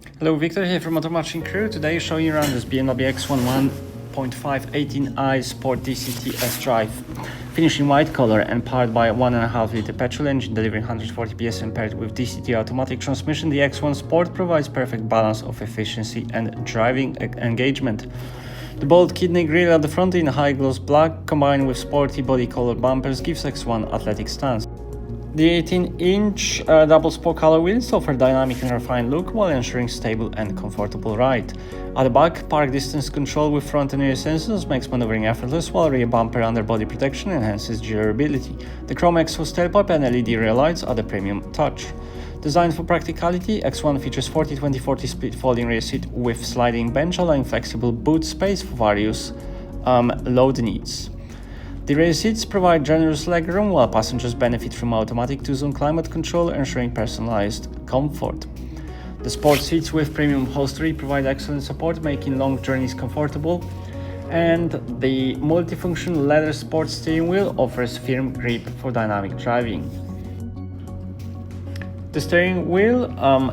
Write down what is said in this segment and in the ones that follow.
Hello, Victor here from Motor Match Crewe. Today showing you around this BMW X1 1.5 18i Sport DCT sDrive. Finished in white color and powered by a 1.5 liter petrol engine delivering 140 PS and paired with DCT automatic transmission, the X1 Sport provides perfect balance of efficiency and driving engagement. The bold kidney grille at the front in high gloss black combined with sporty body color bumpers gives X1 athletic stance. The 18-inch double spoke alloy wheels offer a dynamic and refined look while ensuring stable and comfortable ride. At the back, park distance control with front and rear sensors makes maneuvering effortless, while rear bumper underbody protection enhances durability. The chrome exhaust tailpipe and LED rear lights add a premium touch. Designed for practicality, X1 features 40-20-40 split folding rear seat with sliding bench, allowing flexible boot space for various load needs. The rear seats provide generous legroom, while passengers benefit from automatic 2-zone climate control, ensuring personalized comfort. The sport seats with premium upholstery provide excellent support, making long journeys comfortable, and the multifunction leather sports steering wheel offers firm grip for dynamic driving. The steering wheel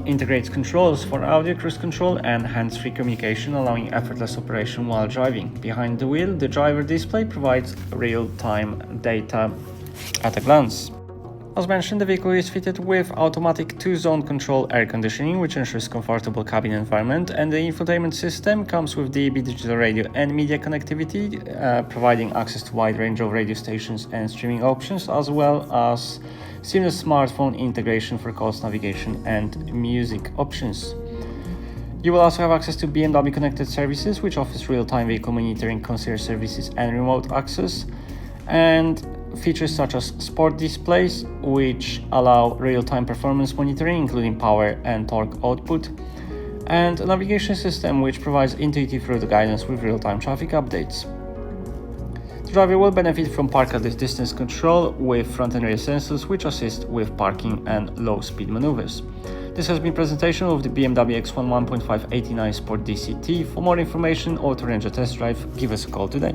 integrates controls for audio, cruise control and hands-free communication, allowing effortless operation while driving. Behind the wheel, the driver display provides real-time data at a glance. As mentioned, the vehicle is fitted with automatic 2-zone control air conditioning, which ensures comfortable cabin environment, and the infotainment system comes with DAB digital radio and media connectivity, providing access to a wide range of radio stations and streaming options, as well as seamless smartphone integration for calls, navigation and music options. You will also have access to BMW Connected Services, which offers real-time vehicle monitoring, concierge services and remote access, and features such as sport displays, which allow real-time performance monitoring, including power and torque output, and a navigation system which provides intuitive route guidance with real-time traffic updates. The driver will benefit from park at distance control with front and rear sensors, which assist with parking and low-speed maneuvers. This has been a presentation of the BMW X1 1.5 18i Sport DCT. For more information or to arrange a test drive, give us a call today.